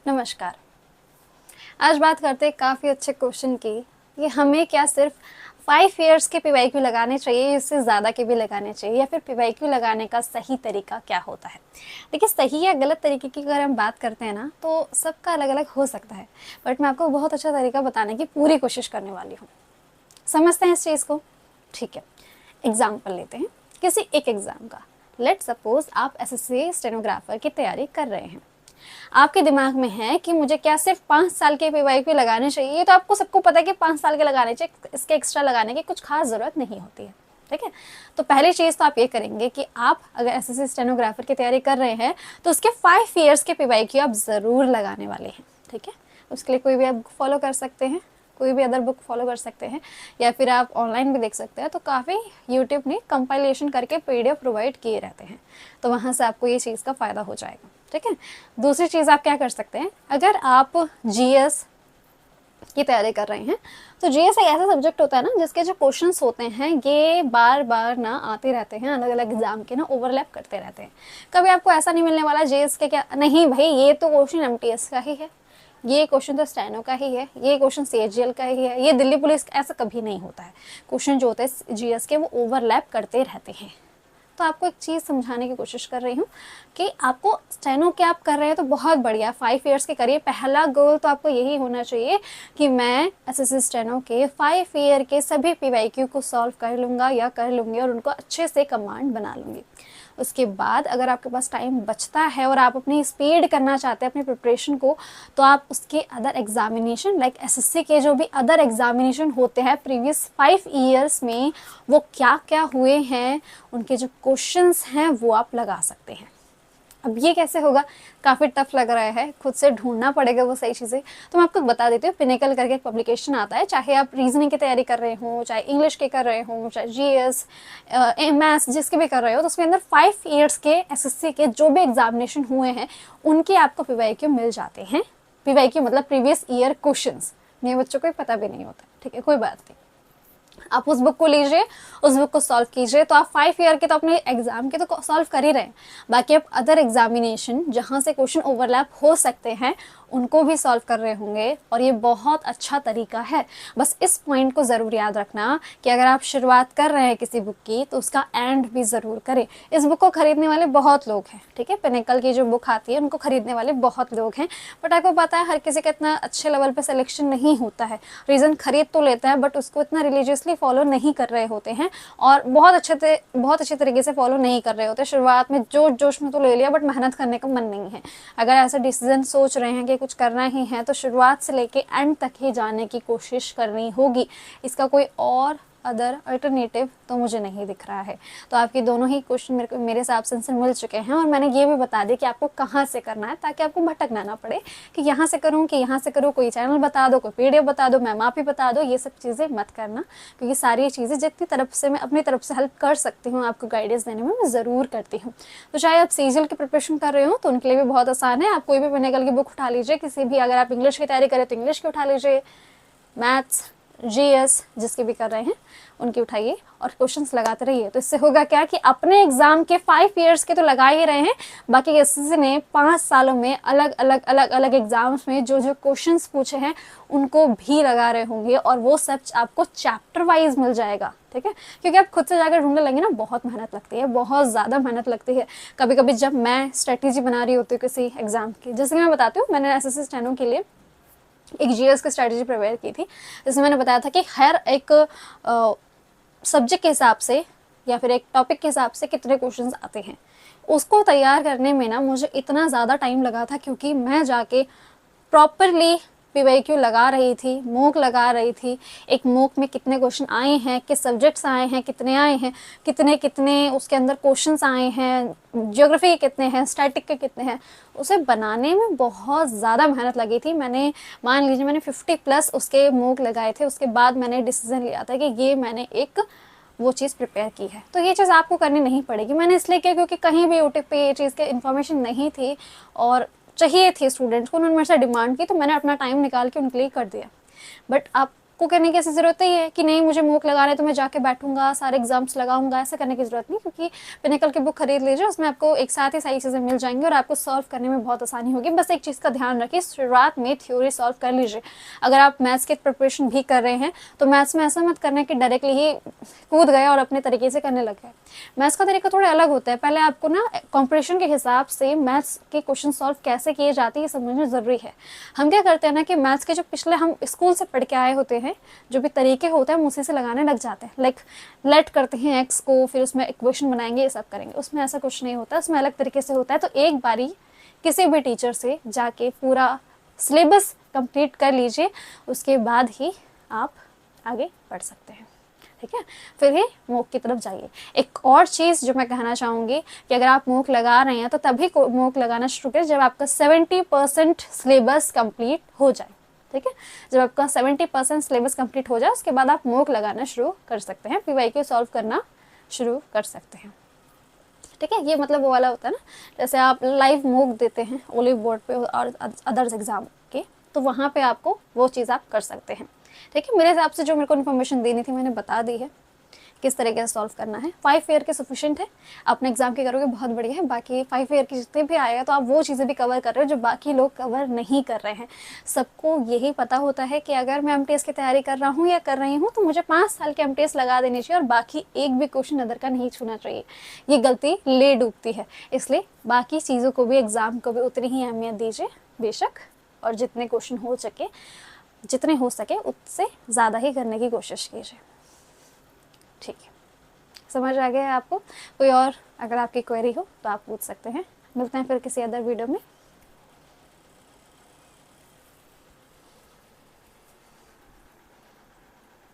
नमस्कार। आज बात करते हैं काफ़ी अच्छे क्वेश्चन की कि हमें क्या सिर्फ 5 इयर्स के पीवाईक्यू लगाने चाहिए, इससे ज़्यादा के भी लगाने चाहिए, या फिर पीवाईक्यू लगाने का सही तरीका क्या होता है। देखिए, सही या गलत तरीके की अगर हम बात करते हैं ना, तो सबका अलग अलग हो सकता है, बट मैं आपको बहुत अच्छा तरीका बताने की पूरी कोशिश करने वाली हूँ। समझते हैं इस चीज़ को। ठीक है, एग्जाम्पल लेते हैं किसी एक एग्ज़ाम का। लेट सपोज आप एसएससी स्टेनोग्राफर की तैयारी कर रहे हैं। आपके दिमाग में है कि मुझे क्या सिर्फ 5 साल के पीवाईक्यू लगाने चाहिए। तो आपको सबको पता है कि 5 साल के लगाने चाहिए, इसके एक्स्ट्रा लगाने की कुछ खास ज़रूरत नहीं होती है। ठीक है, तो पहली चीज़ तो आप ये करेंगे कि आप अगर एसएससी स्टेनोग्राफर की तैयारी कर रहे हैं तो उसके 5 इयर्स के पीवाईक्यू आप ज़रूर लगाने वाले हैं। ठीक है, उसके लिए कोई भी आप बुक फॉलो कर सकते हैं, कोई भी अदर बुक फॉलो कर सकते हैं, या फिर आप ऑनलाइन भी देख सकते हैं। तो काफ़ी यूट्यूब ने कंपाइलेशन करके पीडीएफ प्रोवाइड किए रहते हैं, तो वहाँ से आपको ये चीज़ का फ़ायदा हो जाएगा। ठीक है, दूसरी चीज़ आप क्या कर सकते हैं, अगर आप जीएस की तैयारी कर रहे हैं तो जीएस एक ऐसा सब्जेक्ट होता है ना जिसके जो क्वेश्चंस होते हैं ये बार बार ना आते रहते हैं, अलग अलग एग्जाम के ना ओवरलैप करते रहते हैं। कभी आपको ऐसा नहीं मिलने वाला जीएस के क्या नहीं भाई ये तो क्वेश्चन एमटीएस का ही है, ये क्वेश्चन तो स्टेनो का ही है, ये क्वेश्चन सीएचजीएल का ही है, ये दिल्ली पुलिस का, ऐसा कभी नहीं होता है। क्वेश्चन जो होते हैं जीएस के वो ओवरलैप करते रहते हैं। तो आपको एक चीज़ समझाने की कोशिश कर रही हूँ कि आपको स्टेनो के आप कर रहे हैं तो बहुत बढ़िया, 5 इयर्स के करिए। पहला गोल तो आपको यही होना चाहिए कि मैं एसएससी स्टेनो के 5 ईयर के सभी पीवाईक्यू को सॉल्व कर लूँगा या कर लूँगी और उनको अच्छे से कमांड बना लूँगी। उसके बाद अगर आपके पास टाइम बचता है और आप अपनी स्पीड करना चाहते हैं अपनी प्रिपरेशन को, तो आप उसके अदर एग्जामिनेशन लाइक एसएससी के जो भी अदर एग्जामिनेशन होते हैं प्रीवियस 5 इयर्स में वो क्या क्या हुए हैं, उनके जो क्वेश्चंस हैं वो आप लगा सकते हैं। अब ये कैसे होगा, काफ़ी टफ लग रहा है, खुद से ढूंढना पड़ेगा वो सही चीज़ें। तो मैं आपको बता देती हूँ, पिनेकल करके एक पब्लिकेशन आता है, चाहे आप रीजनिंग की तैयारी कर रहे हो, चाहे इंग्लिश की कर रहे हो, चाहे जीएस मैथ्स जिसके भी कर रहे हो, तो उसके अंदर 5 इयर्स के एसएससी के जो भी एग्जामिनेशन हुए हैं उनके आपको पीवाईक्यू मिल जाते हैं। पीवाईक्यू मतलब प्रीवियस ईयर क्वेश्चंस, मेरे बच्चों को पता भी नहीं होता। ठीक है, कोई बात नहीं, आप उस बुक को लीजिए, उस बुक को सॉल्व कीजिए। तो आप 5 ईयर के तो अपने एग्जाम के तो सॉल्व कर ही रहे हैं, बाकी आप अदर एग्जामिनेशन जहाँ से क्वेश्चन ओवरलैप हो सकते हैं उनको भी सॉल्व कर रहे होंगे, और ये बहुत अच्छा तरीका है। बस इस पॉइंट को ज़रूर याद रखना कि अगर आप शुरुआत कर रहे हैं किसी बुक की तो उसका एंड भी ज़रूर करें। इस बुक को खरीदने वाले बहुत लोग हैं, ठीक है, पिनेकल की जो बुक आती है उनको खरीदने वाले बहुत लोग हैं, बट आपको पता है हर किसी का इतना अच्छे लेवल पर सिलेक्शन नहीं होता है। रीज़न खरीद तो लेता है बट उसको इतना रिलीजियसली फॉलो नहीं कर रहे होते हैं, और बहुत अच्छे तरीके से फॉलो नहीं कर रहे होते। शुरुआत में जोश में तो ले लिया बट मेहनत करने का मन नहीं है। अगर ऐसा डिसीजन सोच रहे हैं कि कुछ करना ही है तो शुरुआत से लेके एंड तक ही जाने की कोशिश करनी होगी। इसका कोई और अदर अल्टरनेटिव तो मुझे नहीं दिख रहा है। तो आपके दोनों ही क्वेश्चन मेरे हिसाब से आंसर मिल चुके हैं, और मैंने ये भी बता दिया कि आपको कहाँ से करना है ताकि आपको भटकना ना पड़े कि यहाँ से करूँ कि यहाँ से करूँ, कोई चैनल बता दो, कोई पीडीएफ बता दो, मैम आप ही बता दो, ये सब चीज़ें मत करना, क्योंकि सारी चीज़ें जितनी तरफ से मैं अपनी तरफ से हेल्प कर सकती हूँ आपको गाइडेंस देने में मैं ज़रूर करती हूँ। तो चाहे आप सीजीएल की प्रिपरेशन कर रहे हो तो उनके लिए भी बहुत आसान है, आप कोई भी पिनेकल की बुक उठा लीजिए, किसी भी, अगर आप इंग्लिश की तैयारी करें तो इंग्लिश की उठा लीजिए, मैथ्स जीएस जिसके भी कर रहे हैं उनकी उठाइए और क्वेश्चंस लगाते रहिए। तो इससे होगा क्या कि अपने एग्जाम के 5 इयर्स के तो लगा ही रहे हैं, बाकी एसएससी ने 5 सालों में अलग अलग एग्जाम्स में जो जो क्वेश्चंस पूछे हैं उनको भी लगा रहे होंगे, और वो सब आपको चैप्टर वाइज मिल जाएगा। ठीक है, क्योंकि आप खुद से जाकर ढूंढने लगे ना, बहुत मेहनत लगती है, बहुत ज़्यादा मेहनत लगती है। कभी कभी जब मैं स्ट्रेटेजी बना रही होती हूँ किसी एग्जाम की, जैसे कि मैं बताती हूँ, मैंने एसएससी स्टेनो के लिए एक जीएस की स्ट्रैटेजी प्रिपेयर की थी, जिसमें मैंने बताया था कि हर एक सब्जेक्ट के हिसाब से या फिर एक टॉपिक के हिसाब से कितने क्वेश्चंस आते हैं। उसको तैयार करने में ना मुझे इतना ज़्यादा टाइम लगा था, क्योंकि मैं जाके प्रॉपरली पीवाईक्यू लगा रही थी, मूक लगा रही थी, एक मूक में कितने क्वेश्चन आए हैं, किस सब्जेक्ट्स आए हैं, कितने आए हैं, कितने उसके अंदर क्वेश्चंस आए हैं, ज्योग्राफी के कितने हैं, स्टैटिक के कितने हैं, उसे बनाने में बहुत ज़्यादा मेहनत लगी थी। मैंने मान लीजिए मैंने 50+ उसके मूक लगाए थे। उसके बाद मैंने डिसीजन लिया था कि ये मैंने एक वो चीज़ प्रिपेयर की है। तो ये चीज़ आपको करनी नहीं पड़ेगी। मैंने इसलिए किया क्योंकि कहीं भी यूट्यूब पे ये चीज़ की इन्फॉर्मेशन नहीं थी और चाहिए थी स्टूडेंट्स को, उन्होंने मेरे से डिमांड की, तो मैंने अपना टाइम निकाल के उनके लिए कर दिया। बट आप आपको करने की ऐसी ज़रूरत नहीं है कि नहीं मुझे मॉक लगाना है तो मैं जाके बैठूंगा सारे एग्जाम्स लगाऊंगा, ऐसा करने की ज़रूरत नहीं, क्योंकि पिनेकल की बुक खरीद लीजिए, उसमें आपको एक साथ ही सारी चीज़ें मिल जाएंगी और आपको सॉल्व करने में बहुत आसानी होगी। बस एक चीज़ का ध्यान रखिए, शुरुआत में थ्योरी सॉल्व कर लीजिए। अगर आप मैथ्स की प्रिपरेशन भी कर रहे हैं तो मैथ्स में ऐसा मत करना कि डायरेक्टली ही कूद गए और अपने तरीके से करने लग गए। मैथ्स का तरीका थोड़ा अलग होता है, पहले आपको ना कॉम्पिटिशन के हिसाब से मैथ्स के क्वेश्चन सॉल्व कैसे किए जाते हैं ये समझना ज़रूरी है। हम क्या करते हैं ना कि मैथ्स के जो पिछले हम स्कूल से पढ़ के आए होते हैं, जो भी तरीके होते हैं हम उसी से लगाने लग जाते हैं। लाइक लेट करते हैं एक्स को, फिर उसमें इक्वेशन बनाएंगे, ये सब करेंगे। उसमें ऐसा कुछ नहीं होता, उसमें अलग तरीके से होता है। तो एक बारी किसी भी टीचर से जाके पूरा सिलेबस कंप्लीट कर लीजिए, उसके बाद ही आप आगे बढ़ सकते हैं, ठीक है। फिर ही मॉक की तरफ जाइए। एक और चीज़ जो मैं कहना चाहूँगी कि अगर आप मॉक लगा रहे हैं तो तभी मॉक लगाना शुरू करें जब आपका 70% सिलेबस कंप्लीट हो जाए, ठीक है। जब आपका 70% सिलेबस कंप्लीट हो जाए उसके बाद आप मॉक लगाना शुरू कर सकते हैं, PYQ सॉल्व करना शुरू कर सकते हैं, ठीक है। ये मतलब वो वाला होता है ना, जैसे आप लाइव मॉक देते हैं ओलिव बोर्ड पे और अदर्स एग्जाम के, तो वहाँ पे आपको वो चीज़ आप कर सकते हैं, ठीक है। मेरे हिसाब से जो मेरे को इन्फॉर्मेशन देनी थी मैंने बता दी है, किस तरीके से सॉल्व करना है। 5 ईयर के सफिशिएंट है, अपने एग्जाम के करोगे बहुत बढ़िया है। बाकी 5 ईयर की जितने भी आएगा तो आप वो चीज़ें भी कवर कर रहे हो जो बाकी लोग कवर नहीं कर रहे हैं। सबको यही पता होता है कि अगर मैं MTS की तैयारी कर रहा हूँ या कर रही हूँ तो मुझे 5 साल के MTS लगा देनी चाहिए और बाकी एक भी क्वेश्चन अदर का नहीं छूना चाहिए। ये गलती ले डूबती है, इसलिए बाकी चीज़ों को भी, एग्ज़ाम को भी उतनी ही अहमियत दीजिए बेशक, और जितने क्वेश्चन हो सके, जितने हो सके उससे ज़्यादा ही करने की कोशिश कीजिए, ठीक है। समझ आ गया है आपको? कोई और अगर आपकी क्वेरी हो तो आप पूछ सकते हैं। मिलते हैं फिर किसी अदर वीडियो में।